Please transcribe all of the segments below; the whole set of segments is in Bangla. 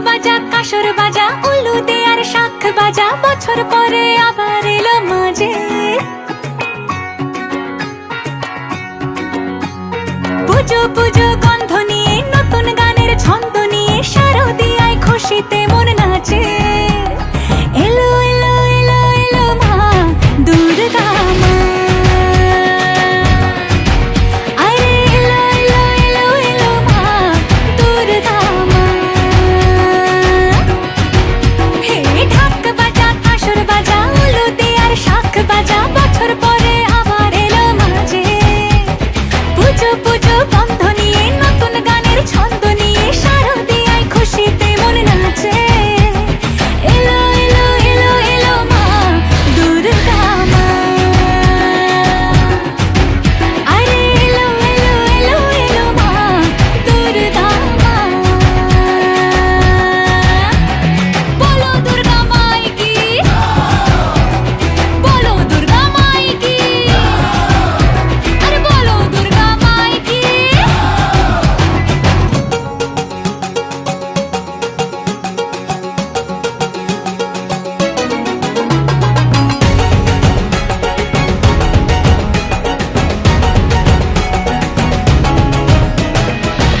বাজা কাসর বাজা উলু দে আর শাখ বাজা, বছর পরে আবার এলো মাঝে। পুজো পুজো গন্ধ নিয়ে নতুন গানের ছন্দ নিয়ে শারদিয়ায় খুশিতে মন নাচে। এলো এলো এলো এলো মা দুর্গা মা, আরে এলো এলো এলো এলো মা দুর্গা মা। হে ঢাক বাজা কাসর বাজা উলু দে আর শাখ বাজা, বছর পরে আবার এলো মাঝে। পুজো পুজো গন্ধ নিয়ে নতুন গানের ছন্দ নিয়ে শারদিয়ায় খুশিতে মন নাচে। এলো এলো এলো এলো মা দুর্গা মা, আরে এলো এলো এলো এলো মা দুর্গা মা। বলো দুর্গা মাই কি, বলো দুর্গা মাই কি, আরে বলো দুর্গা মাই কি।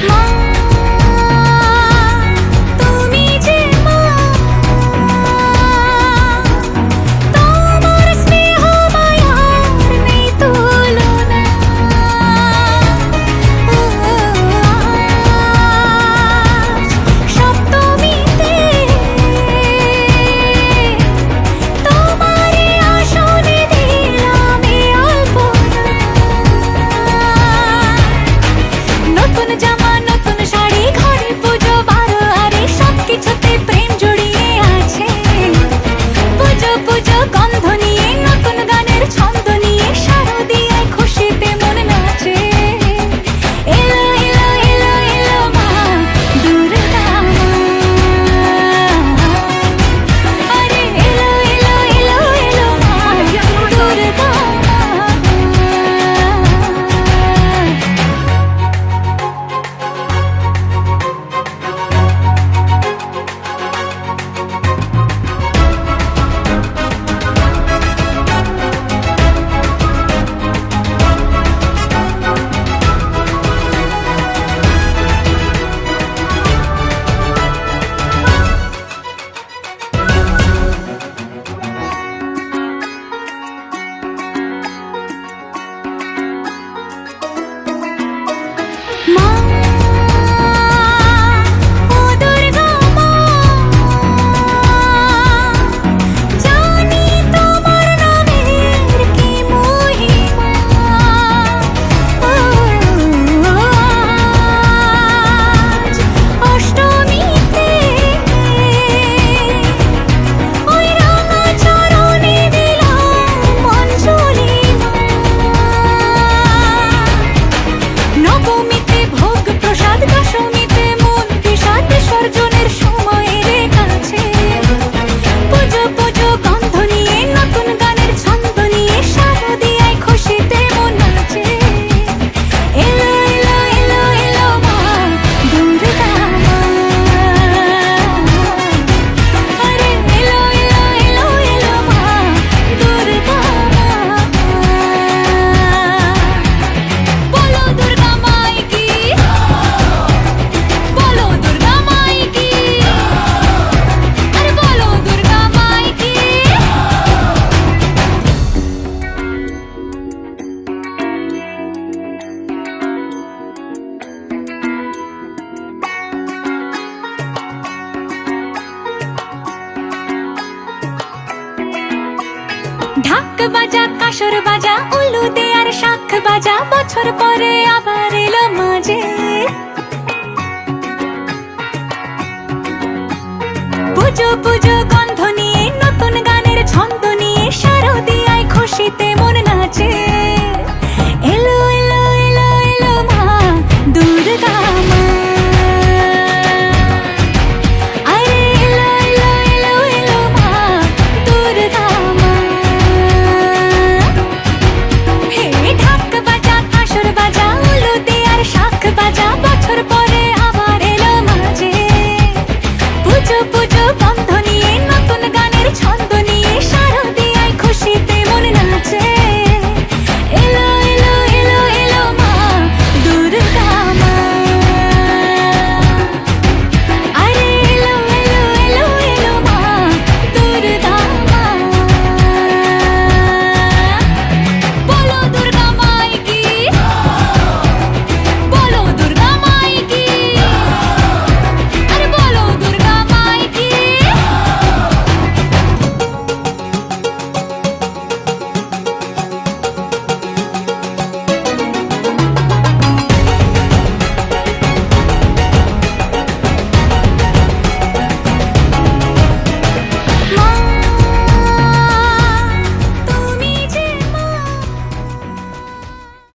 মা তুমি যে মা, তোমার স্নেহ মায়ার নেই তুলনা। সপ্তমীতে তোমারে আসনে দিলাম এই অল্পনা। নতুন জামা নতুন শাড়ি ঘরে পুজো বারো, আরে সবকিছুতে প্রেম জড়িয়ে আছে। পুজো পুজো গন্ধ নিয়ে নতুন গানের ছন্দ নিয়ে শারদিয়ায় খুশিতে মন নাচে। এলো এলো এলো এলো মা দুর্গা মা, আরে এলো এলো এলো এলো মা দুর্গা মা। মা ও দুর্গা মা, জানি তোমার নামের কি মহিমা। আজ অষ্টমীতে ওই রাঙা চরণে দিলাম অঞ্জলি মা। নবমীতে ভোগ প্রসাদ, দশমীতে মন বিষাদ বিসর্জনের সময়ের কাছে। পুজো পুজো গন্ধ নিয়ে নতুন গানের ছন্দ নিয়ে শারদিয়ায় খুশিতে মন নাচে। এলো এলো এলো এলো মা দুর্গা মা, আরে এলো এলো এলো এলো মা দুর্গা মা। বলো দুর্গা মাই কি, বলো দুর্গা মাই কি, আরে বলো দুর্গা মাই কি। ঢাক বাজা কাসর বাজা উলু দে আর শাখ বাজা, বছর পরে আবার এলো মাঝে। পুজো পুজো গন্ধ নিয়ে নতুন গানের ছন্দ নিয়ে শারদিয়ায় খুশিতে মন নাচে।